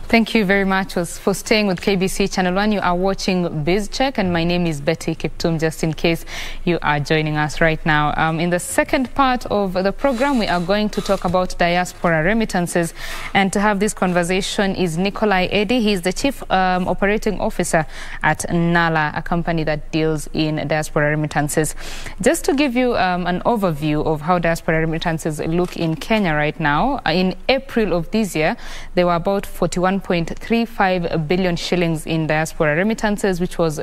Thank you very much for staying with KBC Channel 1. You are watching BizCheck, and my name is Betty Kiptum, just in case you are joining us right now. In the second part of the program, we are going to talk about diaspora remittances. And to have this conversation is Nikolai Eddy. He is the Chief Operating Officer at NALA, a company that deals in diaspora remittances. Just to give you an overview of how diaspora remittances look in Kenya right now, in April of this year, there were about 41.35 billion shillings in diaspora remittances, which was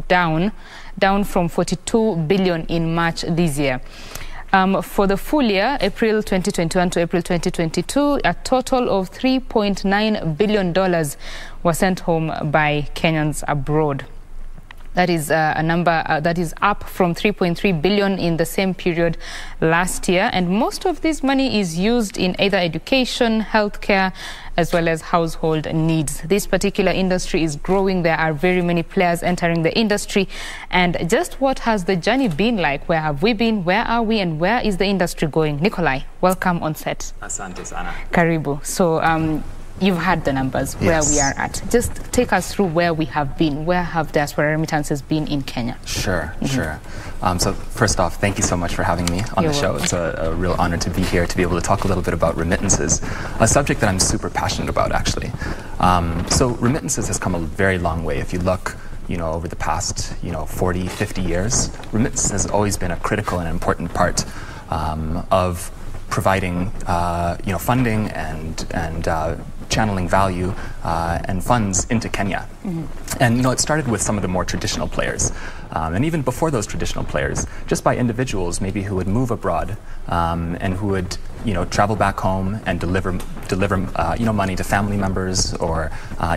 down from 42 billion in March this year. For the full year, April 2021 to April 2022, a total of $3.9 billion was sent home by Kenyans abroad. That is a number that is up from 3.3 billion in the same period last year. And most of this money is used in either education, healthcare, as well as household needs. This particular industry is growing. There are very many players entering the industry. And just what has the journey been like? Where have we been? Where are we? And where is the industry going? Nikolai, welcome on set. Asante sana. Karibu. So, you've had the numbers, where we are at. Just take us through where we have been. Where have diaspora remittances been in Kenya? Sure. So first off, thank you so much for having me on the show. It's a real honor to be here, to be able to talk a little bit about remittances, a subject that I'm super passionate about, actually. So remittances has come a very long way. If you look, over the past, 40, 50 years, remittances has always been a critical and important part of providing, funding and channeling value and funds into Kenya. And it started with some of the more traditional players. And even before those traditional players, just by individuals maybe who would move abroad and who would travel back home and deliver money to family members or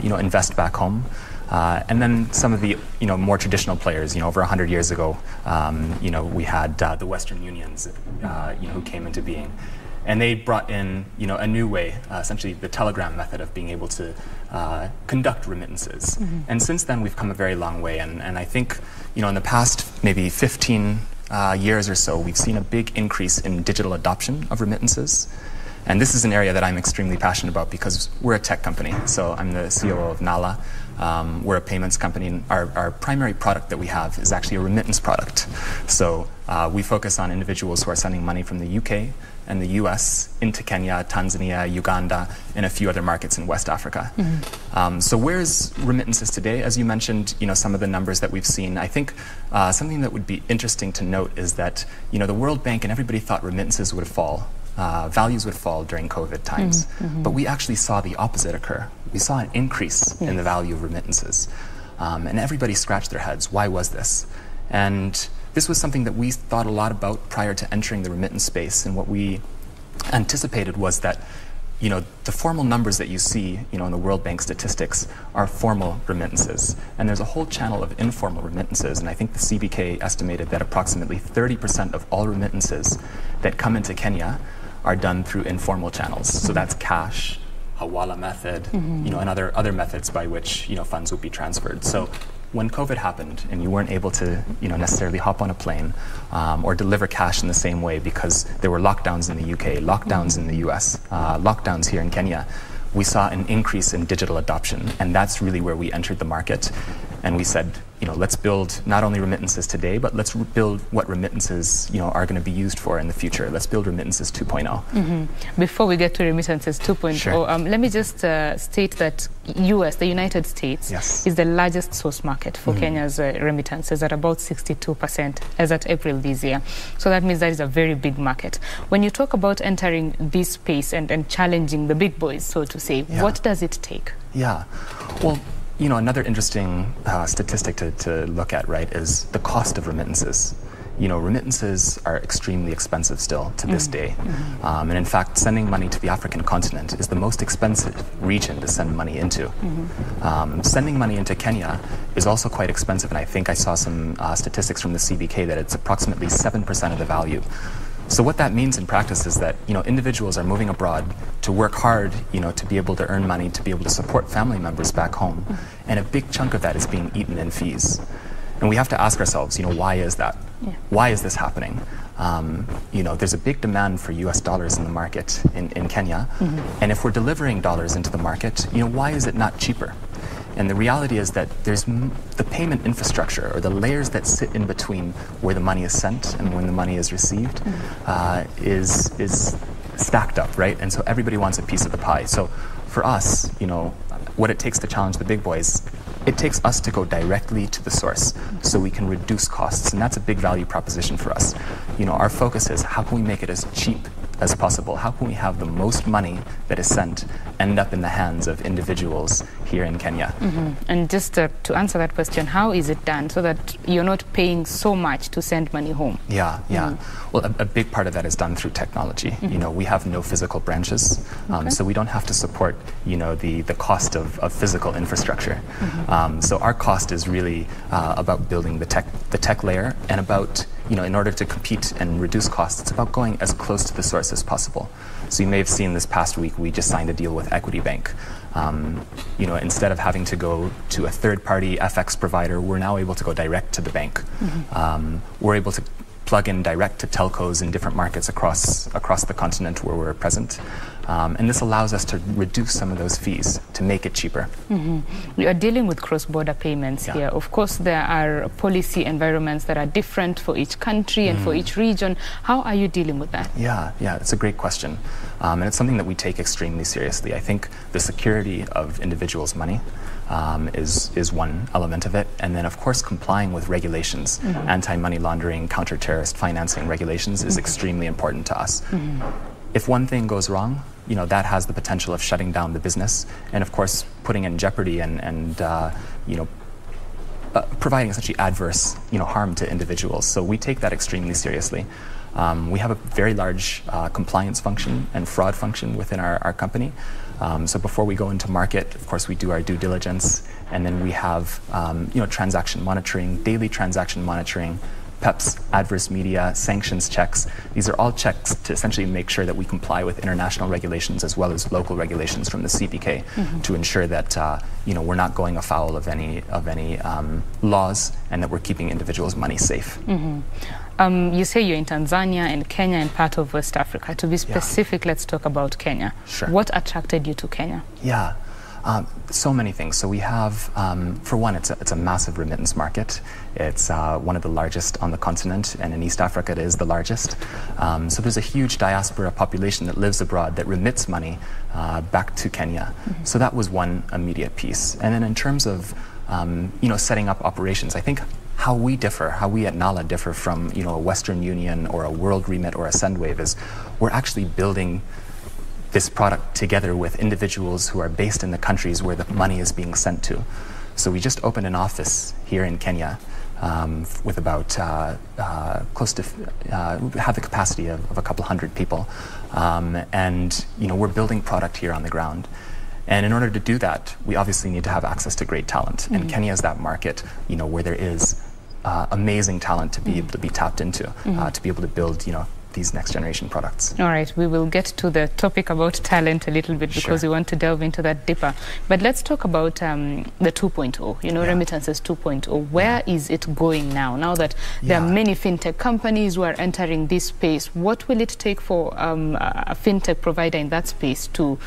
invest back home. And then some of the more traditional players, over 100 years ago, we had the Western Unions who came into being. And they brought in, a new way, essentially the telegram method of being able to conduct remittances. And since then, we've come a very long way. And I think, in the past maybe 15 years or so, we've seen a big increase in digital adoption of remittances. And this is an area that I'm extremely passionate about because we're a tech company. So I'm the COO of NALA. We're a payments company, and our primary product that we have is actually a remittance product. So we focus on individuals who are sending money from the UK and the US into Kenya, Tanzania, Uganda, and a few other markets in West Africa. So where's remittances today? As you mentioned, some of the numbers that we've seen. I think something that would be interesting to note is that, the World Bank and everybody thought remittances would fall. Values would fall during COVID times. But we actually saw the opposite occur. We saw an increase in the value of remittances. And everybody scratched their heads. Why was this? And this was something that we thought a lot about prior to entering the remittance space. And what we anticipated was that, the formal numbers that you see, in the World Bank statistics are formal remittances. And there's a whole channel of informal remittances. And I think the CBK estimated that approximately 30% of all remittances that come into Kenya are done through informal channels. So that's cash, hawala method, and other methods by which, funds would be transferred. So when COVID happened and you weren't able to, necessarily hop on a plane or deliver cash in the same way because there were lockdowns in the UK, lockdowns in the US, lockdowns here in Kenya, we saw an increase in digital adoption. And that's really where we entered the market. And we said, let's build not only remittances today, but let's build what remittances, are going to be used for in the future. Let's build remittances 2.0. Before we get to remittances 2.0, let me just state that the United States, is the largest source market for Kenya's remittances at about 62% as at April this year. So that means that is a very big market. When you talk about entering this space and challenging the big boys, so to say, what does it take? Well, another interesting statistic to look at, right, is the cost of remittances. Remittances are extremely expensive still to this day. And in fact, sending money to the African continent is the most expensive region to send money into. Sending money into Kenya is also quite expensive. And I think I saw some statistics from the CBK that it's approximately 7% of the value. So what that means in practice is that, individuals are moving abroad to work hard, to be able to earn money, to be able to support family members back home. And a big chunk of that is being eaten in fees. And we have to ask ourselves, why is that? Why is this happening? there's a big demand for US dollars in the market in Kenya. And if we're delivering dollars into the market, why is it not cheaper? And the reality is that there's the payment infrastructure, or the layers that sit in between where the money is sent and when the money is received, is stacked up, right? And so everybody wants a piece of the pie. So for us, what it takes to challenge the big boys, it takes us to go directly to the source so we can reduce costs. And that's a big value proposition for us. Our focus is, how can we make it as cheap as possible? How can we have the most money that is sent end up in the hands of individuals here in Kenya? And just to answer that question, how is it done so that you're not paying so much to send money home? Yeah. Well, a big part of that is done through technology. We have no physical branches, so we don't have to support, the cost of physical infrastructure. So our cost is really about building the tech layer, and about, in order to compete and reduce costs, it's about going as close to the source as possible. So you may have seen this past week, we just signed a deal with Equity Bank. Instead of having to go to a third-party FX provider, we're now able to go direct to the bank. We're able to plug in direct to telcos in different markets across the continent where we're present. And this allows us to reduce some of those fees to make it cheaper. We are dealing with cross-border payments here. Of course, there are policy environments that are different for each country and for each region. How are you dealing with that? Yeah, it's a great question. And it's something that we take extremely seriously. I think the security of individuals' money is one element of it. And then, of course, complying with regulations, anti-money laundering, counter-terrorist financing regulations is extremely important to us. If one thing goes wrong, that has the potential of shutting down the business, and of course putting in jeopardy and providing essentially adverse harm to individuals. So we take that extremely seriously. We have a very large compliance function and fraud function within our company. So before we go into market, of course, we do our due diligence, and then we have transaction monitoring, daily transaction monitoring, PEPs, adverse media, sanctions checks. These are all checks to essentially make sure that we comply with international regulations as well as local regulations from the CPK to ensure that we're not going afoul of any laws, and that we're keeping individuals' money safe. You say you're in Tanzania and Kenya and part of West Africa. To be specific, let's talk about Kenya. Sure. What attracted you to Kenya? Yeah. So many things. So we have, for one, it's a massive remittance market. It's one of the largest on the continent, and in East Africa it is the largest. So there's a huge diaspora population that lives abroad that remits money back to Kenya. So that was one immediate piece. And then in terms of setting up operations, I think how we at Nala differ from a Western Union or a World Remit or a Sendwave is we're actually building this product together with individuals who are based in the countries where the money is being sent to. So we just opened an office here in Kenya with about close to have the capacity of a couple hundred people, and we're building product here on the ground. And in order to do that, we obviously need to have access to great talent. And Kenya is that market, where there is amazing talent to be able to be tapped into, to be able to build, these next generation products. All right, we will get to the topic about talent a little bit because we want to delve into that deeper. But let's talk about the 2.0, Remittances 2.0. Where is it going now? Now that there are many fintech companies who are entering this space, what will it take for a fintech provider in that space to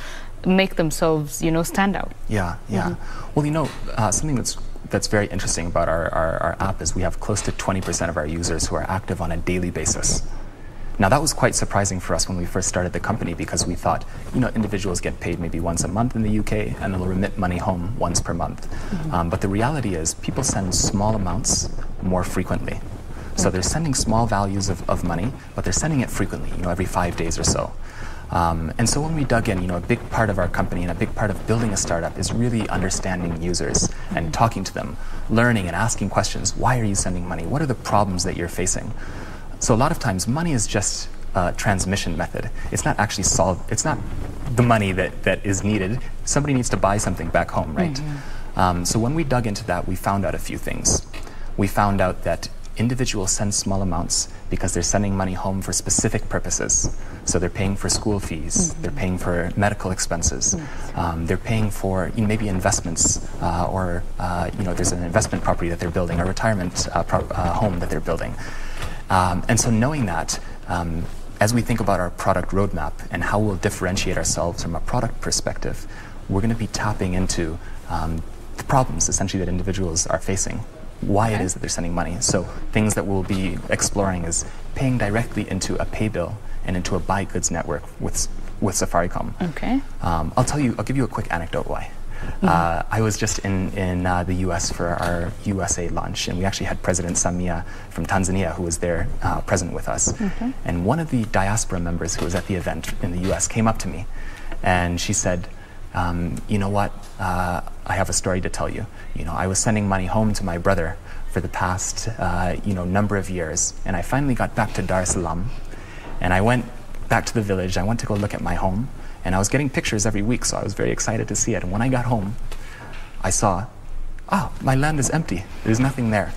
make themselves, stand out? Well, something that's very interesting about our app is we have close to 20% of our users who are active on a daily basis. Now, that was quite surprising for us when we first started the company, because we thought, individuals get paid maybe once a month in the UK and they'll remit money home once per month. But the reality is people send small amounts more frequently. So they're sending small values of money, but they're sending it frequently, every 5 days or so. And so when we dug in, a big part of our company and a big part of building a startup is really understanding users and talking to them, learning and asking questions. Why are you sending money? What are the problems that you're facing? So a lot of times money is just a transmission method. It's not actually it's not the money that is needed. Somebody needs to buy something back home, right? So when we dug into that, we found out a few things. We found out that individuals send small amounts because they're sending money home for specific purposes. So they're paying for school fees, they're paying for medical expenses, they're paying for maybe investments, or there's an investment property that they're building, a retirement home that they're building. And so knowing that, as we think about our product roadmap and how we'll differentiate ourselves from a product perspective, we're going to be tapping into the problems essentially that individuals are facing, why it is that they're sending money. So things that we'll be exploring is paying directly into a pay bill and into a buy goods network with Safaricom. Okay. I'll give you a quick anecdote why. I was just in the US for our USA launch, and we actually had President Samia from Tanzania who was there present with us. And one of the diaspora members who was at the event in the US came up to me and she said, you know what, I have a story to tell you. You know, I was sending money home to my brother for the past number of years, and I finally got back to Dar es Salaam, and I went back to the village. I went to go look at my home, and I was getting pictures every week, so I was very excited to see it. And when I got home, I saw, oh, my land is empty. There's nothing there.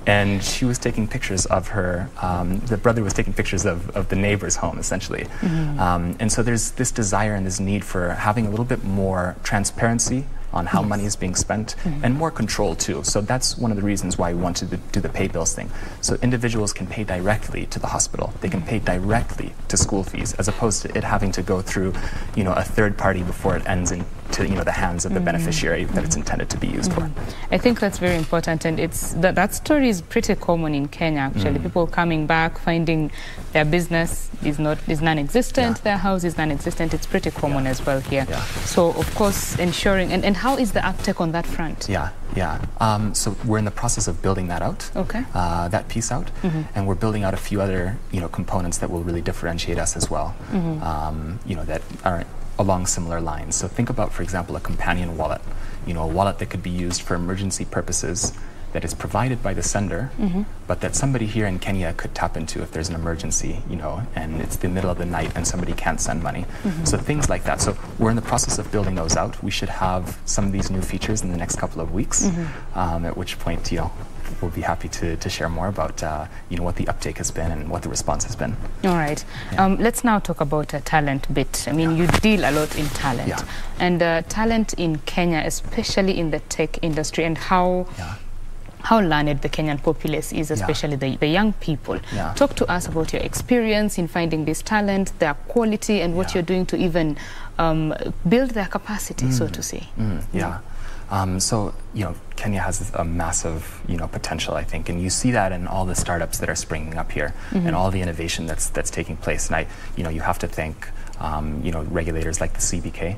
And she was taking pictures of her, the brother was taking pictures of the neighbor's home, essentially. And so there's this desire and this need for having a little bit more transparency on how money is being spent, and more control too. So that's one of the reasons why we want to do the pay bills thing. So individuals can pay directly to the hospital. They can pay directly to school fees, as opposed to it having to go through, a third party before it ends into the hands of the beneficiary that it's intended to be used for. I think that's very important, and that story is pretty common in Kenya actually. People coming back, finding their business is non-existent, their house is non-existent. It's pretty common as well here. So of course ensuring, and how is the uptake on that front? So we're in the process of building that out, that piece out, and we're building out a few other components that will really differentiate us as well, that are along similar lines. So think about, for example, a companion wallet, a wallet that could be used for emergency purposes, that is provided by the sender, but that somebody here in Kenya could tap into if there's an emergency, and it's the middle of the night and somebody can't send money. So things like that. So we're in the process of building those out. We should have some of these new features in the next couple of weeks, at which point, we'll be happy to share more about, what the uptake has been and what the response has been. All right. Let's now talk about a talent bit. I mean, you deal a lot in talent. And talent in Kenya, especially in the tech industry, and how learned the Kenyan populace is, especially the young people. Talk to us about your experience in finding this talent, their quality, and what you're doing to even build their capacity, so to say. So, Kenya has a massive, potential, I think, and you see that in all the startups that are springing up here, and all the innovation that's taking place. And you have to thank, regulators like the CBK,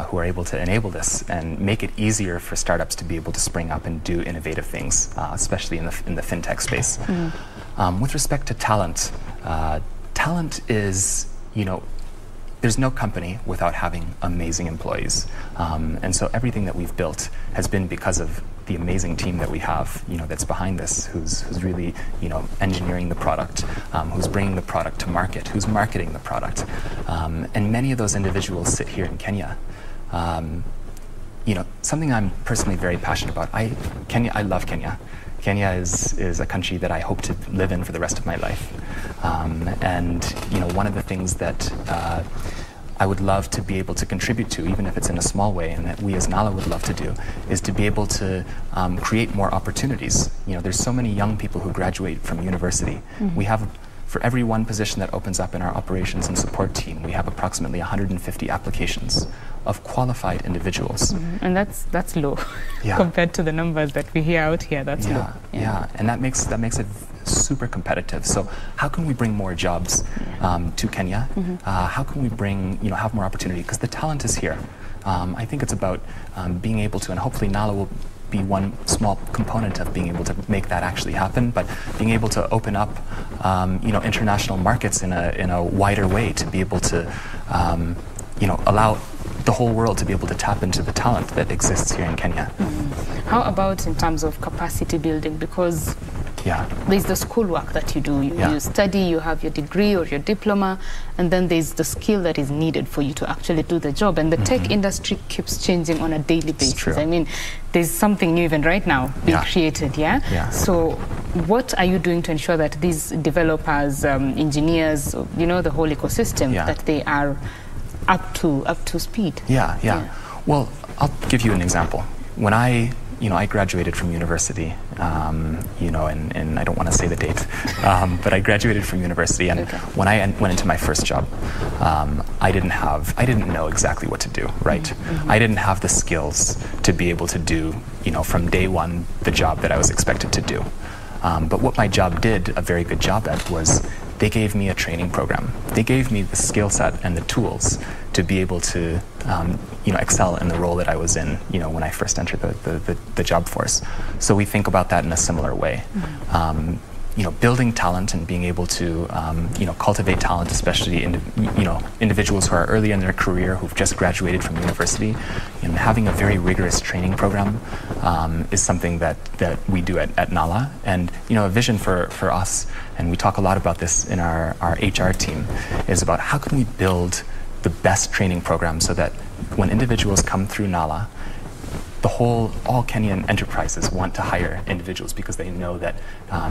who are able to enable this and make it easier for startups to be able to spring up and do innovative things, especially in the fintech space. With respect to talent, talent is, there's no company without having amazing employees. And so everything that we've built has been because of the amazing team that we have, that's behind this, who's really, engineering the product, who's bringing the product to market, who's marketing the product. And many of those individuals sit here in Kenya. Something I'm personally very passionate about. I love Kenya. Kenya is a country that I hope to live in for the rest of my life. And one of the things that I would love to be able to contribute to, even if it's in a small way, and that we as NALA would love to do, is to be able to create more opportunities. There's so many young people who graduate from university. We have, for every one position that opens up in our operations and support team, we have approximately 150 applications of qualified individuals. And that's low compared to the numbers that we hear out here. That's low. And that makes it super competitive. So how can we bring more jobs to Kenya? How can we bring, have more opportunity? Because the talent is here. I think it's about being able to, and hopefully NALA will be one small component of being able to make that actually happen, but being able to open up, international markets in a wider way, to be able to, allow the whole world to be able to tap into the talent that exists here in Kenya. How about in terms of capacity building? Because there's the schoolwork that you do. You study, you have your degree or your diploma, and then there's the skill that is needed for you to actually do the job. And the tech industry keeps changing on a daily basis. I mean, there's something new even right now being created, So what are you doing to ensure that these developers, engineers, the whole ecosystem, that they are up to speed? Well, I'll give you an example. When I I graduated from university, and I don't want to say the date, but I graduated from university, and when I went into my first job, I didn't know exactly what to do, right? I didn't have the skills to be able to do, from day one, the job that I was expected to do. But what my job did a very good job at was they gave me a training program. They gave me the skill set and the tools to be able to, excel in the role that I was in, when I first entered the job force. So we think about that in a similar way. Building talent and being able to, cultivate talent, especially individuals who are early in their career who've just graduated from university, and having a very rigorous training program is something that we do at NALA. And a vision for us, and we talk a lot about this in our HR team, is about how can we build the best training program so that when individuals come through NALA, all Kenyan enterprises want to hire individuals because they know that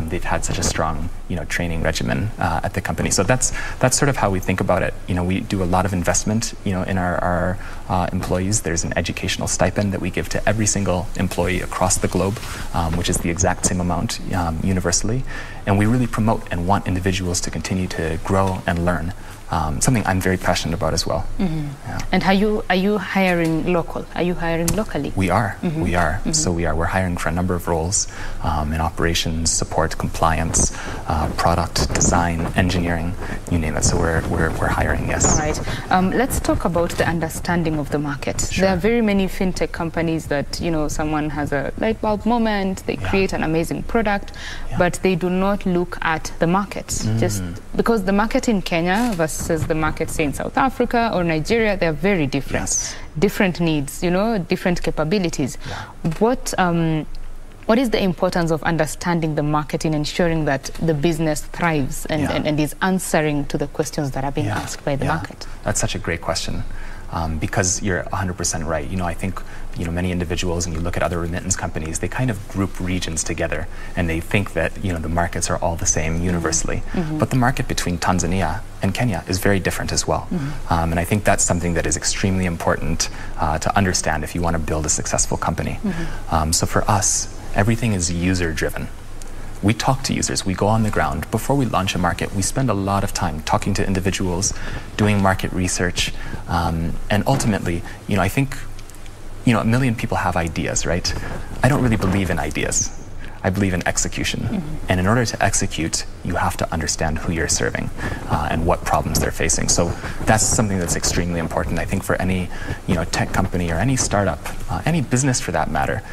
they've had such a strong, training regimen at the company. So that's sort of how we think about it. We do a lot of investment, in our employees. There's an educational stipend that we give to every single employee across the globe, which is the exact same amount universally. And we really promote and want individuals to continue to grow and learn. Something I'm very passionate about as well. Yeah. And are you hiring local? Are you hiring locally? We are. We are. So we're hiring for a number of roles in operations, support, compliance, product design, engineering, you name it. So we're hiring. Yes. All right. Let's talk about the understanding of the market. Sure. There are very many fintech companies that someone has a light bulb moment, they create an amazing product, but they do not look at the market. Just because the market in Kenya versus the market, say, in South Africa or Nigeria, they're very different. Yes. Different needs, different capabilities. Yeah. What is the importance of understanding the market in ensuring that the business thrives and is answering to the questions that are being asked by the market? That's such a great question. Because you're 100% right. I think, many individuals, and you look at other remittance companies, they kind of group regions together, and they think that, the markets are all the same universally. But the market between Tanzania and Kenya is very different as well. And I think that's something that is extremely important to understand if you want to build a successful company. So for us, everything is user-driven. We talk to users, we go on the ground. Before we launch a market, we spend a lot of time talking to individuals, doing market research, and ultimately, I think, a million people have ideas, right? I don't really believe in ideas. I believe in execution. And in order to execute, you have to understand who you're serving and what problems they're facing. So that's something that's extremely important, I think, for any, tech company or any startup, any business for that matter.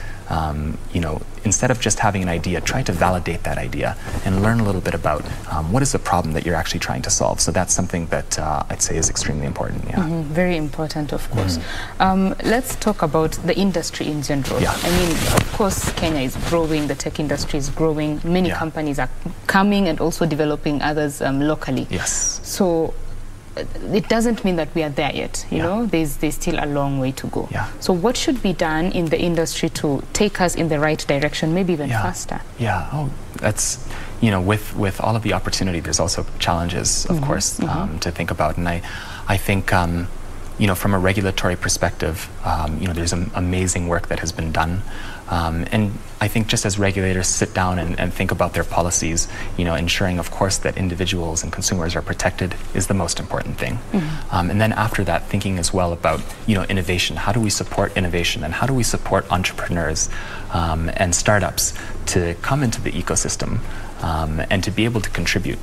Instead of just having an idea, try to validate that idea and learn a little bit about what is the problem that you're actually trying to solve. So that's something that I'd say is extremely important. Yeah. Very important, of course. Let's talk about the industry in general. Yeah. I mean, of course, Kenya is growing, the tech industry is growing, many companies are coming and also developing others locally. Yes. So it doesn't mean that we are there yet, you know, there's still a long way to go. Yeah. So what should be done in the industry to take us in the right direction, maybe even faster? Yeah, that's, with all of the opportunity, there's also challenges, of course, to think about. And I think, from a regulatory perspective, there's amazing work that has been done. And I think just as regulators sit down and think about their policies, ensuring, of course, that individuals and consumers are protected is the most important thing. And then after that, thinking as well about, innovation. How do we support innovation, and how do we support entrepreneurs and startups to come into the ecosystem and to be able to contribute?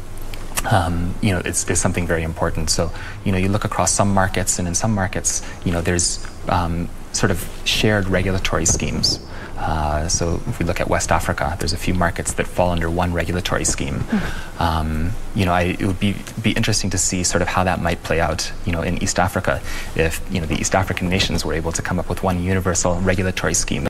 It's something very important. So, you look across some markets, and in some markets, there's sort of shared regulatory schemes. So if we look at West Africa, there's a few markets that fall under one regulatory scheme. It would be interesting to see sort of how that might play out, in East Africa, if, the East African nations were able to come up with one universal regulatory scheme.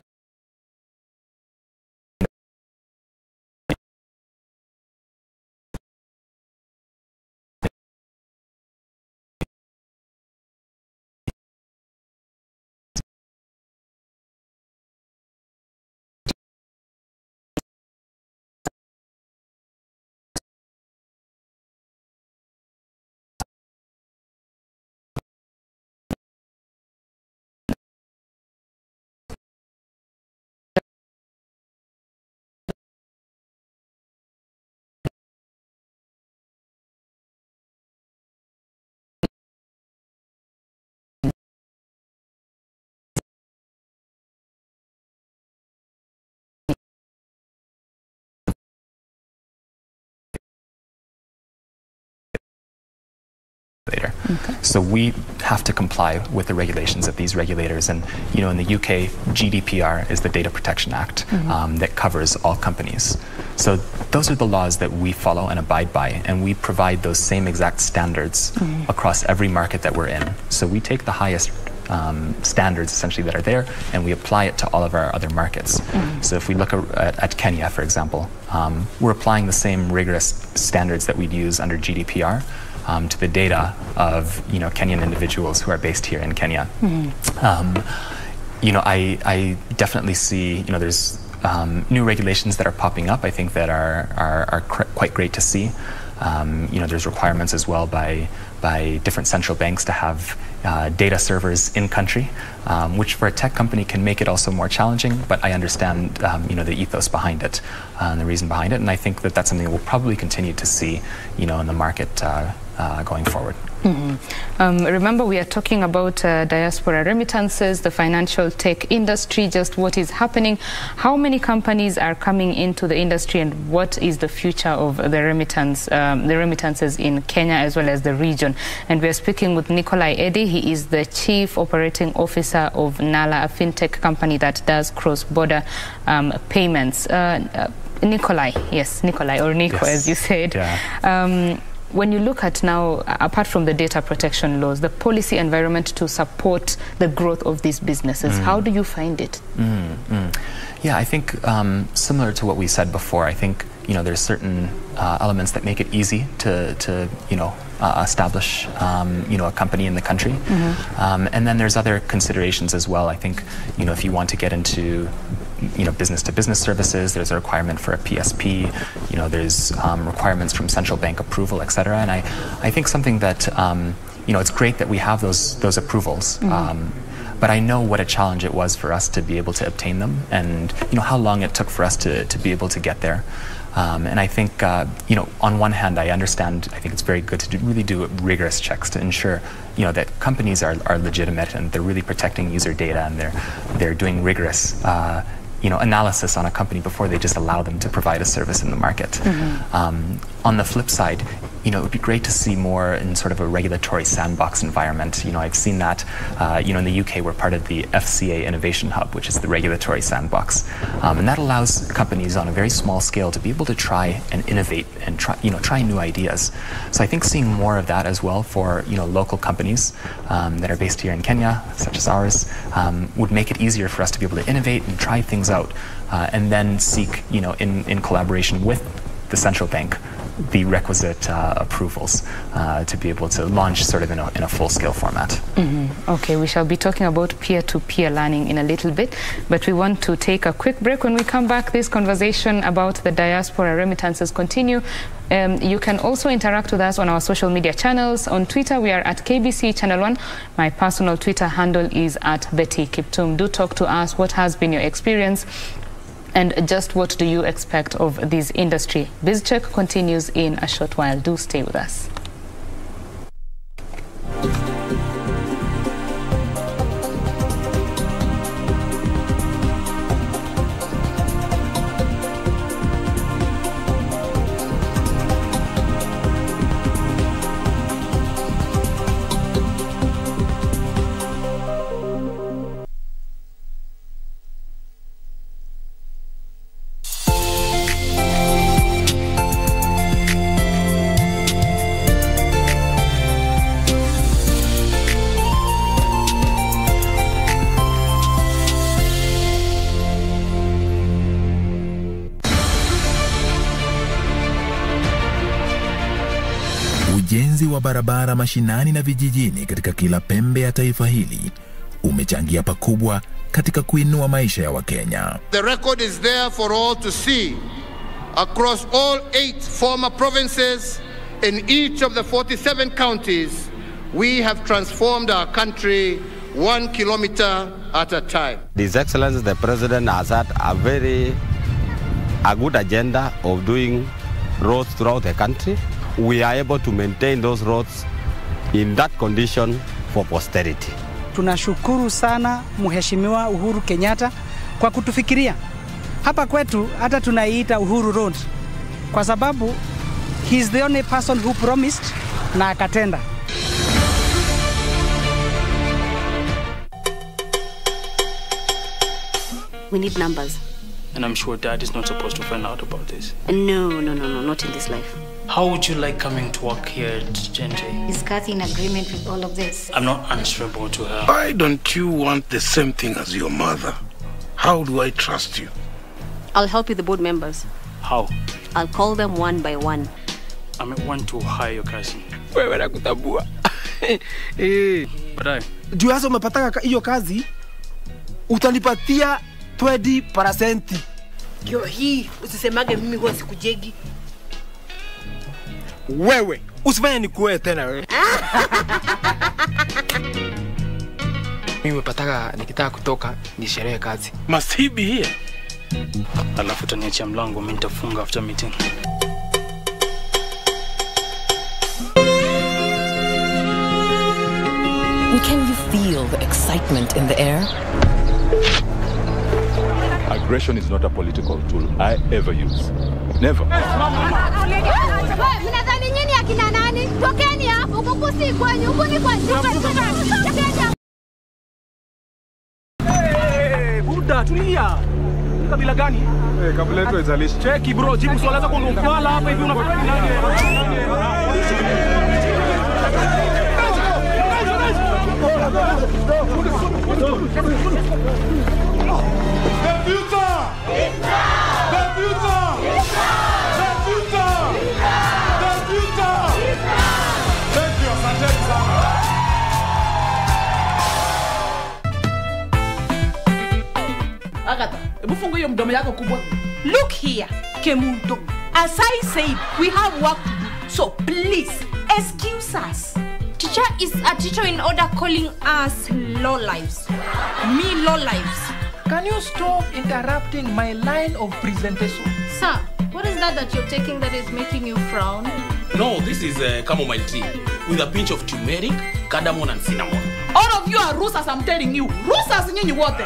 regulator. Okay. So we have to comply with the regulations of these regulators. And, in the UK, GDPR is the Data Protection Act that covers all companies. So those are the laws that we follow and abide by, and we provide those same exact standards across every market that we're in. So we take the highest standards essentially that are there, and we apply it to all of our other markets. So if we look at Kenya, for example, we're applying the same rigorous standards that we'd use under GDPR to the data of Kenyan individuals who are based here in Kenya. I definitely see there's new regulations that are popping up. I think that are quite great to see. There's requirements as well by different central banks to have data servers in country, which for a tech company can make it also more challenging. But I understand, the ethos behind it, and the reason behind it, and I think that that's something we'll probably continue to see, in the market going forward. Remember, we are talking about Diaspora Remittances, the financial tech industry, just what is happening, how many companies are coming into the industry, and what is the future of the remittances in Kenya as well as the region. And we are speaking with Nikolai Eddy. He is the Chief Operating Officer of Nala, a fintech company that does cross-border payments. Nikolai, or Nico, yes, as you said. Yeah. When you look at now, apart from the data protection laws, the policy environment to support the growth of these businesses, how do you find it? Yeah, I think similar to what we said before, I think there's certain elements that make it easy to establish a company in the country, and then there's other considerations as well. I think if you want to get into business-to-business services, there's a requirement for a PSP, there's requirements from central bank approval, etc. And I think something that, it's great that we have those approvals, but I know what a challenge it was for us to be able to obtain them, and how long it took for us to be able to get there. And I think, on one hand, I understand, I think it's very good to really do rigorous checks to ensure, that companies are legitimate and they're really protecting user data, and they're doing rigorous analysis on a company before they just allow them to provide a service in the market. On the flip side, it would be great to see more in sort of a regulatory sandbox environment. I've seen that, in the UK, we're part of the FCA Innovation Hub, which is the regulatory sandbox. And that allows companies on a very small scale to be able to try and innovate and try new ideas. So I think seeing more of that as well for, local companies that are based here in Kenya, such as ours, would make it easier for us to be able to innovate and try things out, and then seek, in collaboration with the central bank, the requisite approvals to be able to launch sort of in a full-scale format. Okay, we shall be talking about peer-to-peer learning in a little bit, but we want to take a quick break. When we come back, this conversation about the Diaspora Remittances continue. You can also interact with us on our social media channels. On Twitter, we are at KBC Channel 1. My personal Twitter handle is at Betty Kiptum. Do talk to us. What has been your experience? And just what do you expect of this industry? BizCheck continues in a short while. Do stay with us. Ujenzi wa barabara mashinani na vijijini katika kila pembe ya taifa hili umechangia pakubwa katika kuinua maisha ya Wakenya. The record is there for all to see. Across all 8 former provinces in each of the 47 counties, we have transformed our country 1 kilometer at a time. His Excellency the President has had a good agenda of doing roads throughout the country. We are able to maintain those roads in that condition for posterity. Tunashukuru sana Mheshimiwa Uhuru Kenyatta kwa kutufikiria. Hapa kwetu hata tunaiita Uhuru Road kwa sababu he is the only person who promised na akatenda. We need numbers. And I'm sure Dad is not supposed to find out about this. No, not in this life. How would you like coming to work here at JNJ? Is Kathy in agreement with all of this? I'm not answerable to her. Why don't you want the same thing as your mother? How do I trust you? I'll help you the board members. How? I'll call them one by one. I may want to hire your cousin. Wewe nakutambua. Baadaye. Juu sasa umepata hiyo kazi, utanipatia 20%. Kio hii usisemage mimi huwa sikujegi. Wewe usifanye nikuwe tena wewe. Mimi nimepataka nikitaka kutoka ni sherehe kazi. Must he be here? Alafu utaniachia mlango, mimi nitafunga after meeting. Can you feel the excitement in the air? Aggression is not a political tool I ever use. Never. Buda, tulia. Kabila gani? Kabila yetu haizalishi. Cheki bro, jibu swali lako kwa mkwala hapa hivi unafanya nini? Agatha, hebu funga hiyo mdomo yako kubwa. Look here, Kemundo. As I said, we have work to do. So please, excuse us. Teacher is a teacher in order calling us low lives. Me low lives. Can you stop interrupting my line of presentation? Sir, what is that you're taking that is making you frown? No, this is chamomile tea with a pinch of turmeric, cardamom and cinnamon. All of you are rusas, I'm telling you. Rusas nyinyi wote.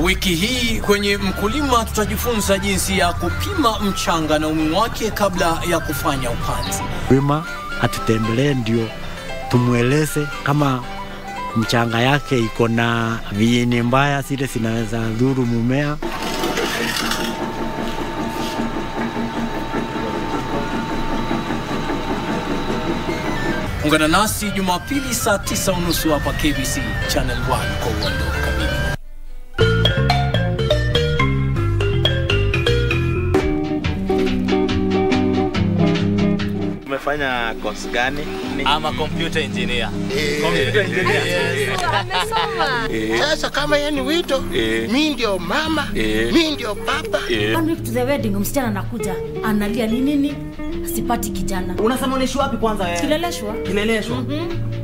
Wiki hii kwenye mkulima tutajifunza jinsi ya kupima mchanga na umuhimu wake kabla ya kufanya upanzi. Wima atutembelee ndio tumueleze kama mchanga yake iko na viini mbaya zile zinaweza dhuru mumea. Ungana nasi Jumapili saa 9:30 hapa KBC Channel 1 kwa uondo kamili. Umefanya course gani? I'm a computer engineer. Computer engineer. Sasa kama yeye ni wito, mimi ndio mama, mimi ndio baba. One week to the wedding, msichana anakuja, analia nini? Sipati kijana. Unasema unaishwa wapi kwanza wewe? Kileleshwa. Kileleshwa.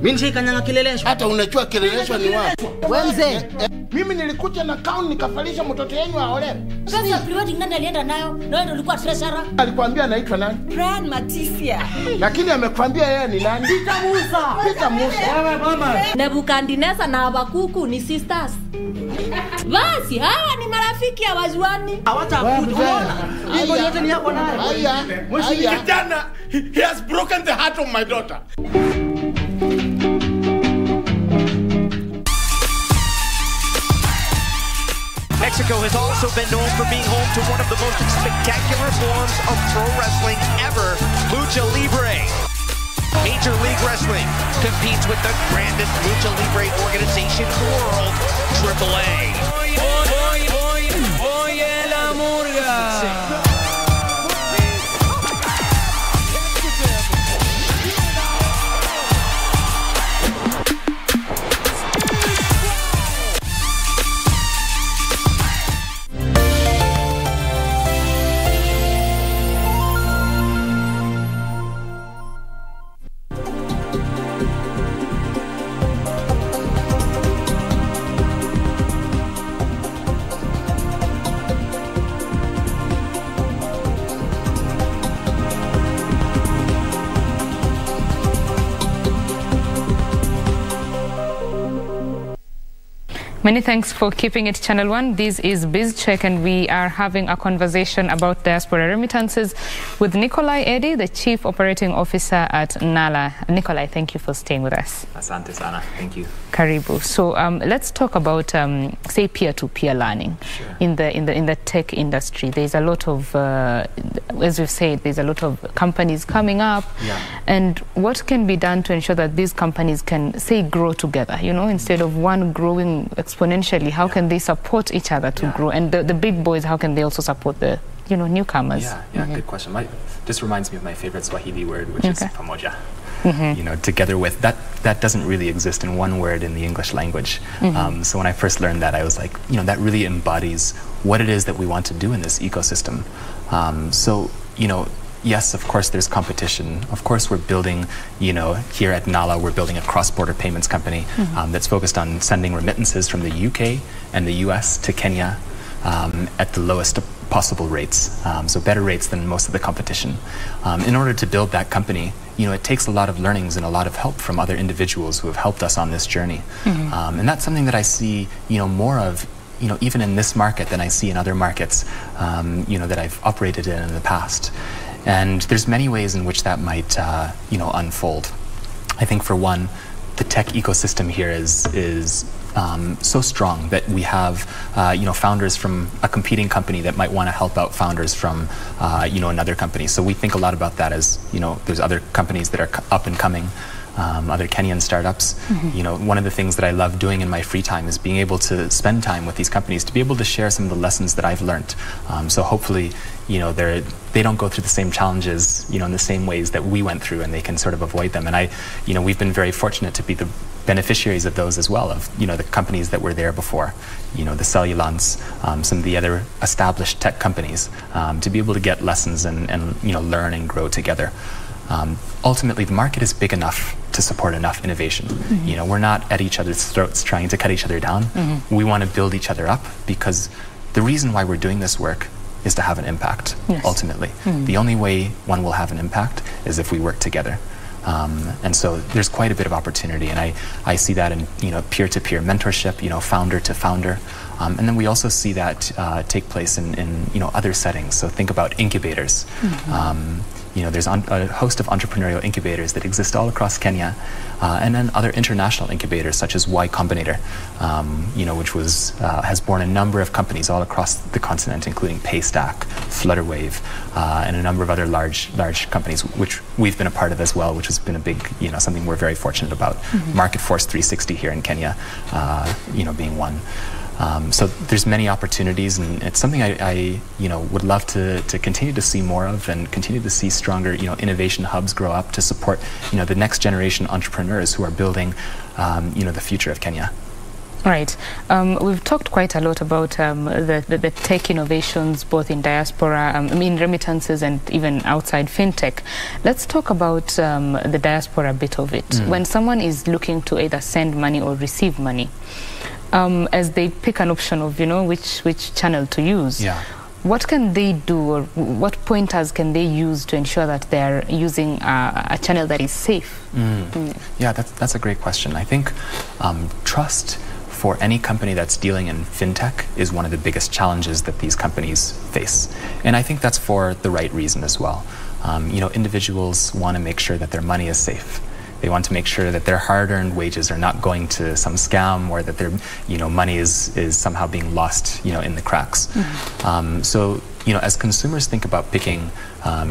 Mimi nishikanyanga kileleshwa. Hata unajua kileleshwa ni wapi? Wewe mzee. Mimi nilikuja na account nikafalisha mtoto yenu aolewe. Sasa pre-wedding nani alienda nayo? Na wewe ulikuwa treasurer. Alikwambia anaitwa nani? Brian Matisia. Lakini amekwambia yeye ni nani? Peter Musa. Peter Musa. Wewe mama. Nebukadneza na Habakuku ni sisters. Basi hawa ni marafiki hawajuani. Hawatakuona. Hiyo yote ni yako nayo. Haya. Kijana, he has broken the heart of my daughter. Mexico has also been known for being home to one of the most spectacular forms of pro wrestling ever, Lucha Libre. Major League Wrestling competes with the grandest Lucha Libre organization in the world, AAA. Many thanks for keeping it Channel 1. This is BizCheck, and we are having a conversation about Diaspora Remittances with Nikolai Eddy, the Chief Operating Officer at NALA. Nikolai, thank you for staying with us. Asante sana. Thank you. Karibu. So let's talk about, say, peer-to-peer learning. Sure. In the tech industry. There's a lot of, as we've said, there's a lot of companies coming up. Yeah. And what can be done to ensure that these companies can, say, grow together? You know, instead of one growing exponentially, how can they support each other to grow? And the big boys, how can they also support the, you know, newcomers? Yeah, good question. Just reminds me of my favorite Swahili word, which is pamoja. You know, together with, that doesn't really exist in one word in the English language. So when I first learned that, I was like, you know, that really embodies what it is that we want to do in this ecosystem. So, you know, yes, of course, there's competition. Of course, we're building, you know, here at NALA, we're building a cross-border payments company that's focused on sending remittances from the UK and the US to Kenya at the lowest possible rates, so better rates than most of the competition. In order to build that company, you know, it takes a lot of learnings and a lot of help from other individuals who have helped us on this journey. And that's something that I see, you know, more of, you know, even in this market than I see in other markets, you know, that I've operated in the past. And there's many ways in which that might, you know, unfold. I think for one, the tech ecosystem here is so strong that we have, you know, founders from a competing company that might want to help out founders from, you know, another company. So we think a lot about that as, you know, there's other companies that are up and coming, other Kenyan startups. You know, one of the things that I love doing in my free time is being able to spend time with these companies to be able to share some of the lessons that I've learned. So hopefully, you know, they don't go through the same challenges, you know, in the same ways that we went through, and they can sort of avoid them. And you know, we've been very fortunate to be the beneficiaries of those as well, of, you know, the companies that were there before, you know, the Cellulants, some of the other established tech companies, to be able to get lessons and you know, learn and grow together. Ultimately, the market is big enough to support enough innovation. You know, we're not at each other's throats trying to cut each other down. We want to build each other up, because the reason why we're doing this work is to have an impact, ultimately. The only way one will have an impact is if we work together. And so there's quite a bit of opportunity, and I see that in, you know, peer-to-peer mentorship, you know, founder to founder. And then we also see that take place in you know, other settings. So think about incubators. You know, there's a host of entrepreneurial incubators that exist all across Kenya, and then other international incubators such as Y Combinator, you know, which has born a number of companies all across the continent, including Paystack, Flutterwave, and a number of other large companies, which we've been a part of as well, which has been a big, you know, something we're very fortunate about. Market Force 360 here in Kenya, you know, being one. So there's many opportunities, and it's something I you know, would love to continue to see more of, and continue to see stronger, you know, innovation hubs grow up to support, you know, the next generation entrepreneurs who are building, you know, the future of Kenya. Right. We've talked quite a lot about the tech innovations, both in diaspora, I mean remittances, and even outside fintech. Let's talk about the diaspora bit of it. When someone is looking to either send money or receive money, as they pick an option of, you know, which channel to use, what can they do, or what pointers can they use to ensure that they're using a channel that is safe? Yeah, that's a great question. I think trust for any company that's dealing in fintech is one of the biggest challenges that these companies face. And I think that's for the right reason as well. You know, individuals want to make sure that their money is safe. They want to make sure that their hard-earned wages are not going to some scam, or that their, you know, money is somehow being lost, you know, in the cracks. So, you know, as consumers think about picking,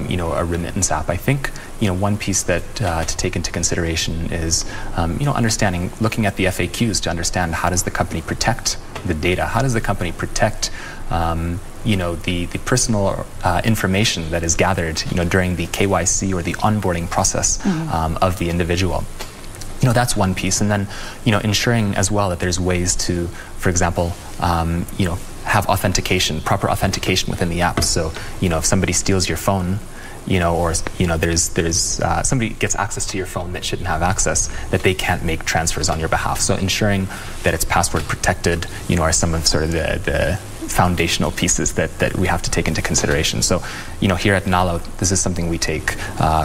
you know, a remittance app, I think, you know, one piece that to take into consideration is, you know, understanding, looking at the FAQs to understand, how does the company protect the data? How does the company protect, you know, the personal information that is gathered, you know, during the KYC or the onboarding process of the individual? You know, that's one piece. And then, you know, ensuring as well that there's ways to, for example, you know, have authentication, proper authentication within the app. So, you know, if somebody steals your phone, you know, or, you know, there's somebody gets access to your phone that shouldn't have access, that they can't make transfers on your behalf. So ensuring that it's password protected, you know, are some of sort of the foundational pieces that we have to take into consideration. So, here at Nala, this is something we take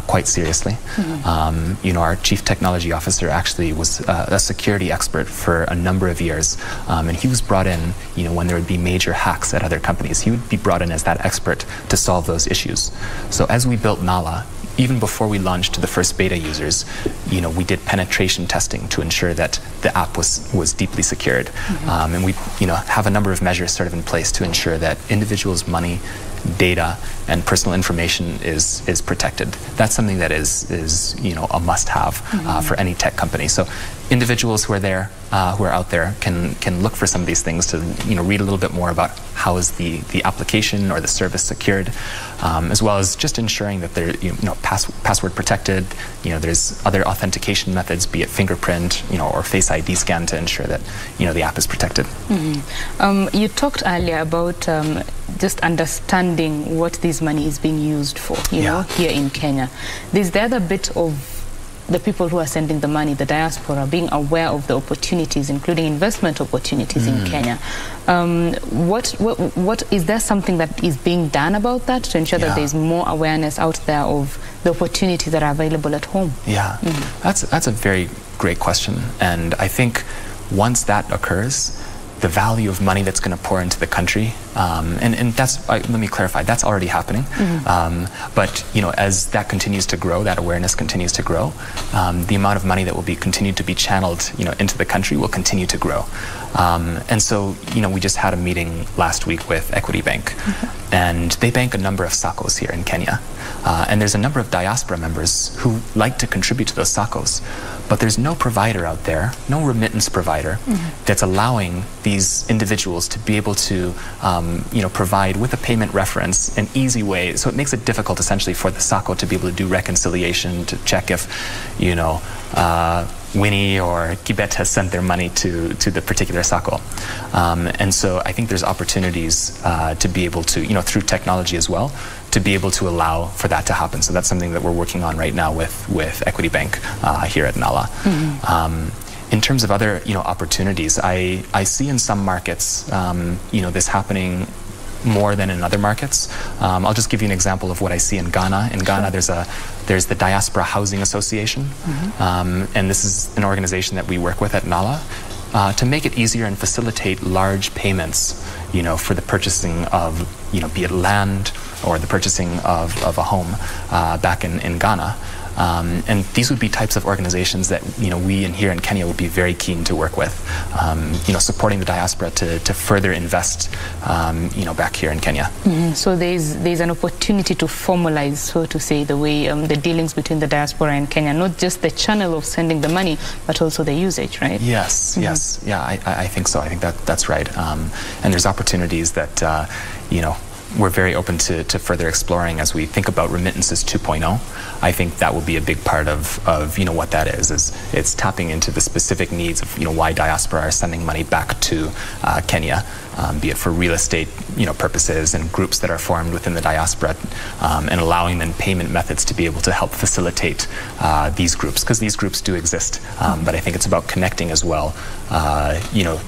quite seriously. Our chief technology officer actually was a security expert for a number of years, and he was brought in, when there would be major hacks at other companies. He would be brought in as that expert to solve those issues. So as we built Nala, even before we launched to the first beta users, we did penetration testing to ensure that the app was deeply secured. And we have a number of measures sort of in place to ensure that individuals' money, data, and personal information is protected. That's something that is a must-have for any tech company. So individuals who are out there can look for some of these things to read a little bit more about how is the application or the service secured, as well as just ensuring that they're password protected. There's other authentication methods, be it fingerprint or Face ID scan, to ensure that the app is protected. You talked earlier about just understanding what this money is being used for, here in Kenya. There's the other bit of the people who are sending the money, the diaspora, being aware of the opportunities, including investment opportunities in Kenya. What is there something that is being done about that to ensure that there's more awareness out there of the opportunities that are available at home? That's a very great question, and I think once that occurs, the value of money that's going to pour into the country, and that's, let me clarify, that's already happening. But as that continues to grow, that awareness continues to grow, the amount of money that will be continued to be channeled into the country will continue to grow. And so we just had a meeting last week with Equity Bank, and they bank a number of SACCOs here in Kenya, and there's a number of diaspora members who like to contribute to those SACCOs, but there's no provider out there, no remittance provider that's allowing these individuals to be able to provide with a payment reference an easy way. So it makes it difficult essentially for the SACCO to be able to do reconciliation, to check if Winnie or Kibet has sent their money to the particular SACCO. And so I think there's opportunities to be able to, through technology as well, to be able to allow for that to happen. So that's something that we're working on right now with Equity Bank here at Nala. In terms of other opportunities, I see in some markets this happening more than in other markets. I'll just give you an example of what I see in Ghana. In Ghana, there's the Diaspora Housing Association, and this is an organization that we work with at Nala to make it easier and facilitate large payments, for the purchasing of, be it land or the purchasing of a home back in Ghana. And these would be types of organizations that we here in Kenya would be very keen to work with, supporting the diaspora to further invest back here in Kenya. So there's an opportunity to formalize, so to say, the way the dealings between the diaspora and Kenya, not just the channel of sending the money, but also the usage, right? Yes, yes, yeah, I think so. I think that's right. And there's opportunities that we're very open to further exploring as we think about Remittances 2.0. I think that will be a big part of what that is it's tapping into the specific needs of why diaspora are sending money back to Kenya, be it for real estate purposes and groups that are formed within the diaspora, and allowing then payment methods to be able to help facilitate these groups, because these groups do exist. But I think it's about connecting as well,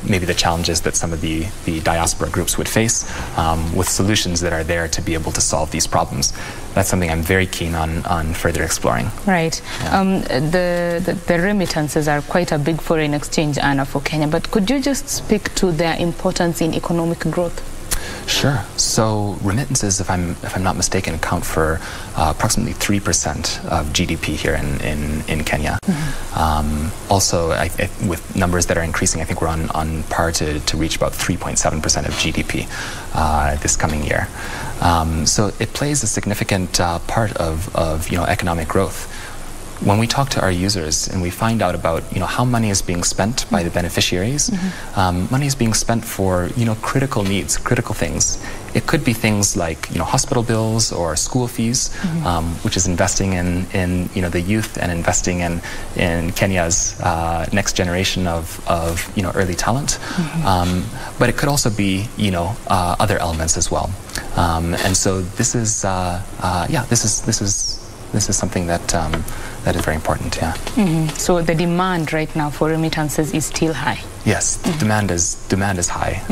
maybe the challenges that some of the diaspora groups would face with solutions that are there to be able to solve these problems. That's something I'm very keen on further exploring. Right. Yeah. The remittances are quite a big foreign exchange earner for Kenya, but could you just speak to their importance in economic growth? Sure. So remittances, if I'm not mistaken, account for approximately 3% of GDP here in Kenya. Also, with numbers that are increasing, I think we're on par to reach about 3.7% of GDP this coming year. So it plays a significant part of economic growth. When we talk to our users and we find out about how money is being spent by the beneficiaries, money is being spent for critical needs, critical things. It could be things like hospital bills or school fees, which is investing in the youth and investing in Kenya's next generation of early talent. But it could also be other elements as well. And so this is this is something that that is very important, yeah. So the demand right now for remittances is still high? Yes, demand is high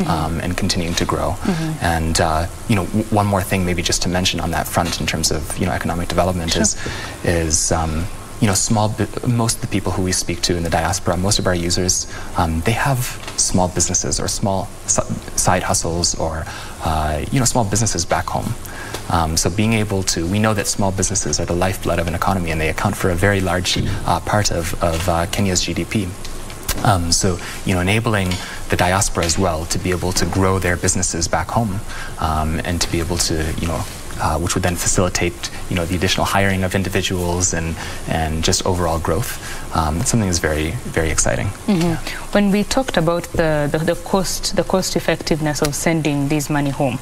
and continuing to grow. And you know, one more thing maybe just to mention on that front in terms of, you know, economic development is you know, most of the people who we speak to in the diaspora, most of our users, they have small businesses or small side hustles or you know, small businesses back home. So being able to, we know that small businesses are the lifeblood of an economy and they account for a very large part of Kenya's GDP. So, you know, enabling the diaspora as well to be able to grow their businesses back home and to be able to, you know, which would then facilitate, you know, the additional hiring of individuals and just overall growth. That's something that's very, very exciting. When we talked about the cost effectiveness of sending this money home,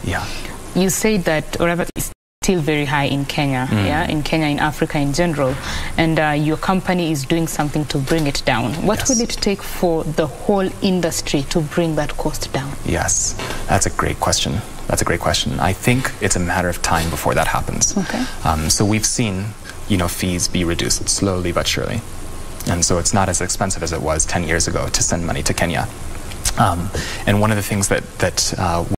you said that it's still very high in Kenya, in Kenya, in Africa in general, and your company is doing something to bring it down. What will it take for the whole industry to bring that cost down? Yes, that's a great question. That's a great question. I think it's a matter of time before that happens. So we've seen, you know, fees be reduced slowly but surely. And so it's not as expensive as it was 10 years ago to send money to Kenya. And one of the things that